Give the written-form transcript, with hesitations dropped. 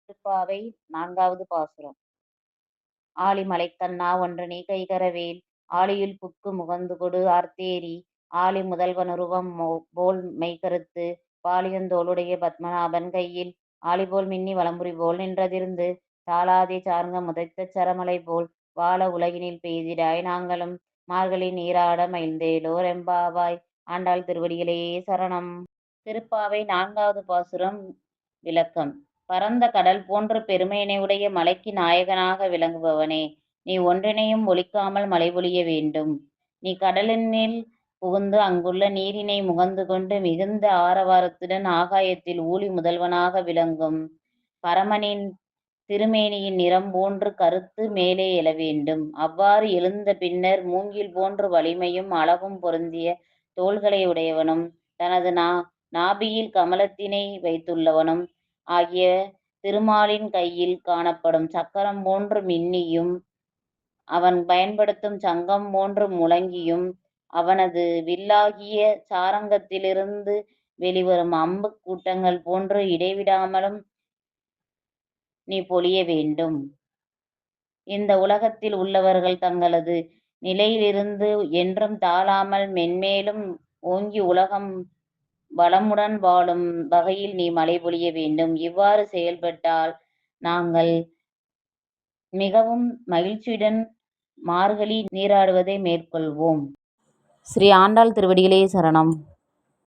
திருப்பாவை 4வது பாசுரம். ஆழி மலைக்கண்ணா ஒன்றனை கைகரவேல் ஆழியுள் புக்கு முகந்துகொடு ஆர்த்தேரி ஆழி முதல்வனுருவம் போல் மெய்கருத்து பாலியந்தோளுடைய பத்மநாபன் கையில் ஆழிபோல் மின்னி வலம்புரிபோல் நின்றதிருந்து தாளாதே சார்ங்க முதைத்த சரமலை போல் வாழ உலகினில் பெய்திடாய் நாங்களும் மார்கழி நீராட மகிழ்ந்தேலோர் எம்பாவாய். ஆண்டாள் திருவடிகளே சரணம். திருப்பாவை 4வது பாசுரம். விளக்கம். பரந்த கடல் போன்ற பெருமையினை உடைய மலைக்கு நாயகனாக விளங்குபவனே, நீ ஒன்றினையும் ஒளிக்காமல் மழை பொழிய வேண்டும். நீ கடலினில் புகுந்து அங்குள்ள நீரினை முகந்து கொண்டு மிகுந்த ஆரவாரத்துடன் ஆகாயத்தில் ஊழி முதல்வனாக விளங்கும் பரமனின் திருமேனியின் நிறம் போன்று கருத்து மேலே எழ வேண்டும். அவ்வாறு எழுந்த பின்னர் மூங்கில் போன்று வலிமையும் அழகும் பொருந்திய தோள்களை உடையவனும் தனது நாபியில் கமலத்தினை வைத்துள்ளவனும் ஆகிய திருமாலின் கையில் காணப்படும் சக்கரம் போன்று மின்னியும் அவன் பயன்படுத்தும் சங்கம் போன்று முழங்கியும் அவனது வில்லாகிய சாரங்கத்திலிருந்து வெளிவரும் அம்பு கூட்டங்கள் போன்று இடைவிடாமலும் நீ பொழிய வேண்டும். இந்த உலகத்தில் உள்ளவர்கள் தங்களது நிலையிலிருந்து என்றும் தாழாமல் மென்மேலும் ஓங்கி உலகம் வளமுடன் வாழும் வகையில் நீ மழை பொழிய வேண்டும். இவ்வாறு செயல்பட்டால் நாங்கள் மிகவும் மகிழ்ச்சியுடன் மார்கழி நீராடுவதை மேற்கொள்வோம். ஸ்ரீ ஆண்டாள் திருவடிகளே சரணம்.